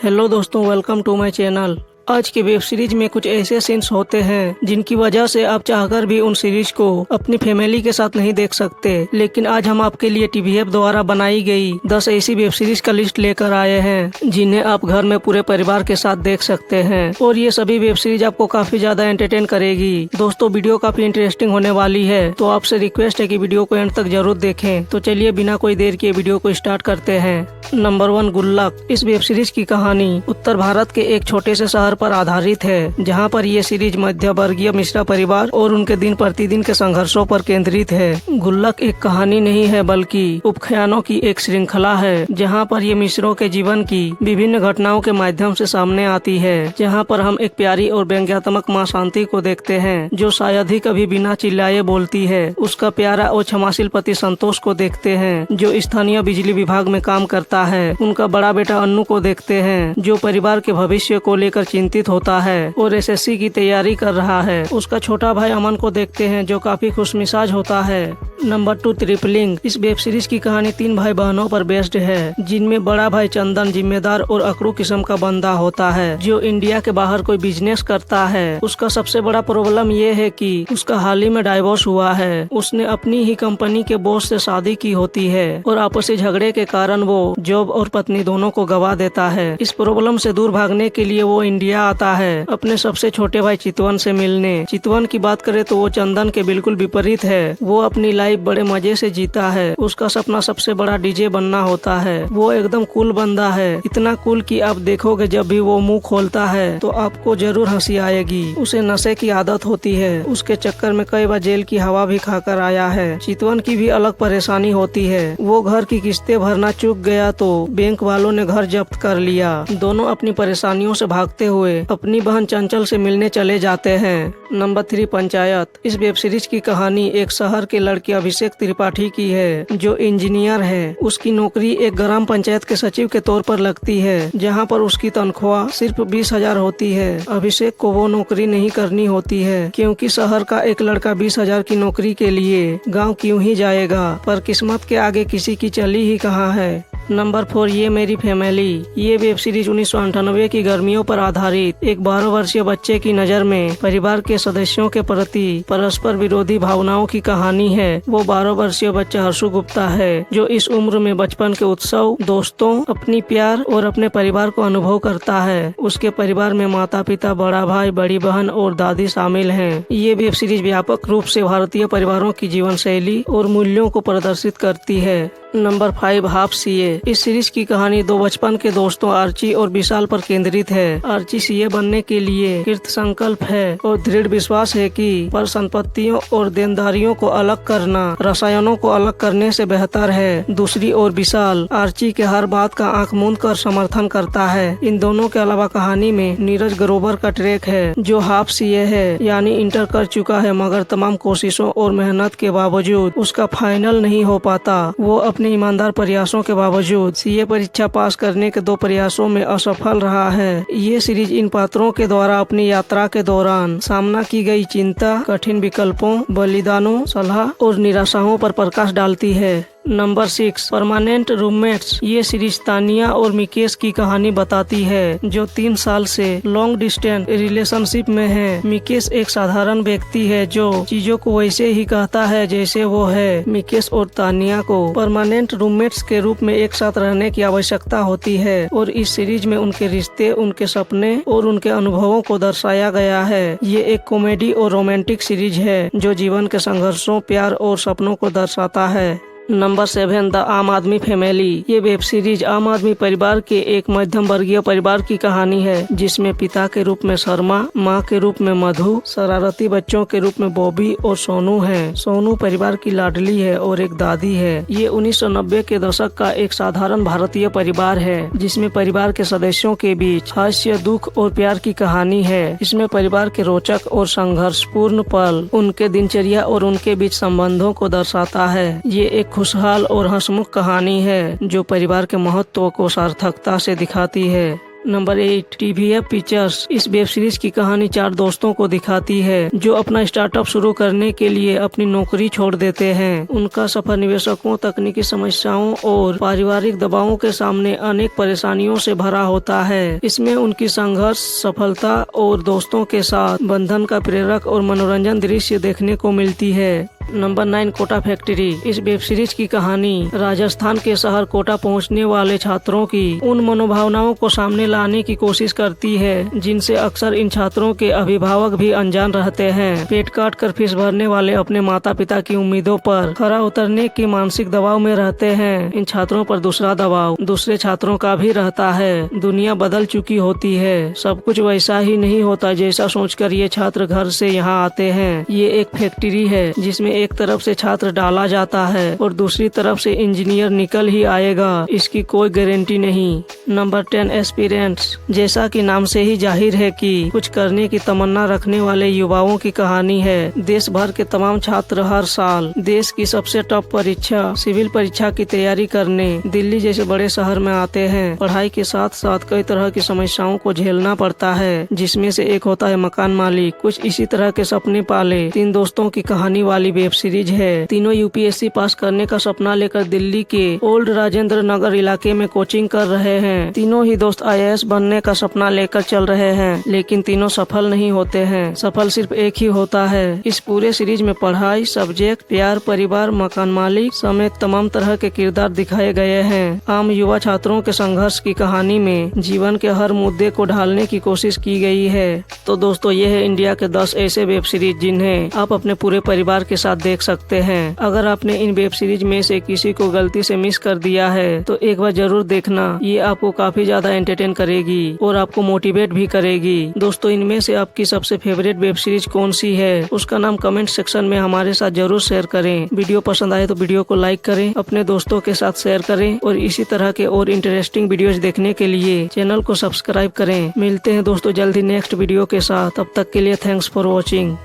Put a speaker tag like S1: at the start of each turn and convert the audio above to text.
S1: Hello दोस्तों, welcome to my channel. आज के वेब सीरीज में कुछ ऐसे सीन्स होते हैं जिनकी वजह से आप चाहकर भी उन सीरीज को अपनी फैमिली के साथ नहीं देख सकते, लेकिन आज हम आपके लिए टीवीएफ द्वारा बनाई गई 10 ऐसी वेब सीरीज का लिस्ट लेकर आए हैं जिन्हें आप घर में पूरे परिवार के साथ देख सकते हैं और ये सभी वेब सीरीज आपको काफी ज्यादा एंटरटेन करेगी। दोस्तों, वीडियो काफी इंटरेस्टिंग होने वाली है, तो आपसे रिक्वेस्ट है कि वीडियो को एंड तक जरूर देखें। तो चलिए बिना कोई देर किए वीडियो को स्टार्ट करते हैं। नंबर 1, गुल्लक। इस वेब सीरीज की कहानी उत्तर भारत के एक छोटे से शहर पर आधारित है, जहां पर ये सीरीज मध्य वर्गीय मिश्रा परिवार और उनके दिन प्रतिदिन के संघर्षों पर केंद्रित है। गुल्लक एक कहानी नहीं है बल्कि उपख्यानों की एक श्रृंखला है, जहां पर ये मिश्रों के जीवन की विभिन्न घटनाओं के माध्यम से सामने आती है। जहां पर हम एक प्यारी और व्यंग्यात्मक माँ शांति को देखते हैं, जो शायद ही कभी बिना चिल्लाए बोलती है। उसका प्यारा और क्षमाशील पति संतोष को देखते हैं, जो स्थानीय बिजली विभाग में काम करता है। उनका बड़ा बेटा अन्नू को देखते हैं, जो परिवार के भविष्य को लेकर चिंतित होता है और एसएससी की तैयारी कर रहा है। उसका छोटा भाई अमन को देखते हैं, जो काफी खुशमिजाज होता है। Number 2, tripling. इस वेब सीरीज की कहानी 3 भाई बहनों पर बेस्ड है, जिनमें बड़ा भाई चंदन जिम्मेदार और अकड़ू किस्म का बंदा होता है, जो इंडिया के बाहर कोई बिजनेस करता है। उसका सबसे बड़ा प्रॉब्लम ये है कि उसका हाल ही में डाइवोर्स हुआ है। उसने अपनी ही कंपनी के बॉस से शादी की होती है और आपसी झगड़े के कारण वो जॉब और पत्नी दोनों को गवा देता है। इस प्रॉब्लम से दूर भागने के लिए वो इंडिया आता है अपने सबसे छोटे भाई चितवन से मिलने। चितवन की बात करें तो वो चंदन के बिल्कुल विपरीत है। वो अपनी लाइफ बड़े मजे से जीता है। उसका सपना सबसे बड़ा डीजे बनना होता है। वो एकदम कूल बंदा है, इतना कूल कि आप देखोगे जब भी वो मुंह खोलता है तो आपको जरूर हंसी आएगी। उसे नशे की आदत होती है। उसके चक्कर में कई बार जेल की हवा भी खाकर आया है। चितवन की भी अलग परेशानी होती है। वो घर की किस्तें भरना चूक गया तो बैंक वालों ने घर जब्त कर लिया। दोनों अपनी परेशानियों से भागते हुए अपनी बहन चंचल से मिलने चले जाते हैं। नंबर 3, पंचायत। इस वेब सीरीज की कहानी एक शहर के लड़के अभिषेक त्रिपाठी की है, जो इंजीनियर है। उसकी नौकरी एक ग्राम पंचायत के सचिव के तौर पर लगती है, जहां पर उसकी तनख्वाह सिर्फ 20,000 होती है। अभिषेक को वो नौकरी नहीं करनी होती है, क्योंकि शहर का एक लड़का 20,000 की नौकरी के लिए गाँव क्यों ही जाएगा, पर किस्मत के आगे किसी की चली ही कहाँ है। नंबर 4, ये मेरी फैमिली। ये वेब सीरीज 1998 की गर्मियों पर आधारित एक 12 वर्षीय बच्चे की नज़र में परिवार के सदस्यों के प्रति परस्पर विरोधी भावनाओं की कहानी है। वो 12 वर्षीय बच्चा हर्षु गुप्ता है, जो इस उम्र में बचपन के उत्सव, दोस्तों, अपनी प्यार और अपने परिवार को अनुभव करता है। उसके परिवार में माता पिता, बड़ा भाई, बड़ी बहन और दादी शामिल हैं। ये वेब सीरीज व्यापक रूप से भारतीय परिवारों की जीवन शैली और मूल्यों को प्रदर्शित करती है। Number 5, half CA. इस सीरीज की कहानी 2 बचपन के दोस्तों आर्ची और विशाल पर केंद्रित है। आर्ची सीए बनने के लिए कृत संकल्प है और दृढ़ विश्वास है कि पर संपत्तियों और देनदारियों को अलग करना रसायनों को अलग करने से बेहतर है। दूसरी ओर विशाल आर्ची के हर बात का आंख मूंद कर समर्थन करता है। इन दोनों के अलावा कहानी में नीरज ग्रोवर का ट्रैक है, जो हाफ सीए है, यानी इंटर कर चुका है, मगर तमाम कोशिशों और मेहनत के बावजूद उसका फाइनल नहीं हो पाता। वो अपने ईमानदार प्रयासों के बावजूद सीए परीक्षा पास करने के 2 प्रयासों में असफल रहा है। ये सीरीज इन पात्रों के द्वारा अपनी यात्रा के दौरान सामना की गई चिंता, कठिन विकल्पों, बलिदानों, सलाह और निराशाओं पर प्रकाश डालती है। Number 6, permanent roommates. ये सीरीज तानिया और मिकेश की कहानी बताती है, जो 3 साल से लॉन्ग डिस्टेंस रिलेशनशिप में है। मिकेश एक साधारण व्यक्ति है जो चीजों को वैसे ही कहता है जैसे वो है। मिकेश और तानिया को परमानेंट रूममेट्स के रूप में एक साथ रहने की आवश्यकता होती है और इस सीरीज में उनके रिश्ते, उनके सपने और उनके अनुभवों को दर्शाया गया है। ये एक कॉमेडी और रोमांटिक सीरीज है, जो जीवन के संघर्षों, प्यार और सपनों को दर्शाता है। नंबर 7, द आम आदमी फैमिली। ये वेब सीरीज आम आदमी परिवार के एक मध्यम वर्गीय परिवार की कहानी है, जिसमें पिता के रूप में शर्मा, माँ के रूप में मधु, शरारती बच्चों के रूप में बॉबी और सोनू हैं। सोनू परिवार की लाडली है और एक दादी है। ये 1990 के दशक का एक साधारण भारतीय परिवार है, जिसमें परिवार के सदस्यों के बीच हास्य, दुख और प्यार की कहानी है। इसमें परिवार के रोचक और संघर्षपूर्ण पल, उनके दिनचर्या और उनके बीच संबंधों को दर्शाता है। ये एक खुशहाल और हंसमुख कहानी है, जो परिवार के महत्व को सार्थकता से दिखाती है। Number 8 TVF pictures. इस वेब सीरीज की कहानी 4 दोस्तों को दिखाती है जो अपना स्टार्टअप शुरू करने के लिए अपनी नौकरी छोड़ देते हैं। उनका सफर निवेशकों, तकनीकी समस्याओं और पारिवारिक दबावों के सामने अनेक परेशानियों से भरा होता है। इसमें उनकी संघर्ष, सफलता और दोस्तों के साथ बंधन का प्रेरक और मनोरंजन दृश्य देखने को मिलती है। Number 9 Kota factory. इस वेब सीरीज की कहानी राजस्थान के शहर कोटा पहुंचने वाले छात्रों की उन मनोभावनाओं को सामने लाने की कोशिश करती है जिनसे अक्सर इन छात्रों के अभिभावक भी अनजान रहते हैं। पेट काट कर फीस भरने वाले अपने माता पिता की उम्मीदों पर खरा उतरने के मानसिक दबाव में रहते हैं। इन छात्रों पर दूसरा दबाव दूसरे छात्रों का भी रहता है। दुनिया बदल चुकी होती है, सब कुछ वैसा ही नहीं होता जैसा सोचकर ये छात्र घर से यहाँ आते हैं। ये एक फैक्ट्री है जिसमें एक तरफ से छात्र डाला जाता है और दूसरी तरफ से इंजीनियर निकल ही आएगा, इसकी कोई गारंटी नहीं। Number 10 aspirants. जैसा कि नाम से ही जाहिर है कि कुछ करने की तमन्ना रखने वाले युवाओं की कहानी है। देश भर के तमाम छात्र हर साल देश की सबसे टफ परीक्षा सिविल परीक्षा की तैयारी करने दिल्ली जैसे बड़े शहर में आते हैं। पढ़ाई के साथ साथ कई तरह की समस्याओं को झेलना पड़ता है, जिसमें से एक होता है मकान मालिक। कुछ इसी तरह के सपने पाले 3 दोस्तों की कहानी वाली वेब सीरीज है। तीनों यूपीएससी पास करने का सपना लेकर दिल्ली के ओल्ड राजेंद्र नगर इलाके में कोचिंग कर रहे हैं। तीनों ही दोस्त IAS बनने का सपना लेकर चल रहे हैं, लेकिन तीनों सफल नहीं होते हैं। सफल सिर्फ एक ही होता है। इस पूरे सीरीज में पढ़ाई, सब्जेक्ट, प्यार, परिवार, मकान मालिक समेत तमाम तरह के किरदार दिखाए गए हैं। आम युवा छात्रों के संघर्ष की कहानी में जीवन के हर मुद्दे को ढालने की कोशिश की गई है। तो दोस्तों, ये है इंडिया के 10 ऐसे वेब सीरीज जिन्हें आप अपने पूरे परिवार के साथ देख सकते हैं। अगर आपने इन वेब सीरीज में से किसी को गलती से मिस कर दिया है तो एक बार जरूर देखना। ये आपको काफी ज्यादा एंटरटेन करेगी और आपको मोटिवेट भी करेगी। दोस्तों, इनमें से आपकी सबसे फेवरेट वेब सीरीज कौन सी है उसका नाम कमेंट सेक्शन में हमारे साथ जरूर शेयर करें। वीडियो पसंद आए तो वीडियो को लाइक करें, अपने दोस्तों के साथ शेयर करें और इसी तरह के और इंटरेस्टिंग वीडियोज देखने के लिए चैनल को सब्सक्राइब करें। मिलते हैं दोस्तों जल्दी नेक्स्ट वीडियो के साथ। तब तक के लिए थैंक्स फॉर वॉचिंग।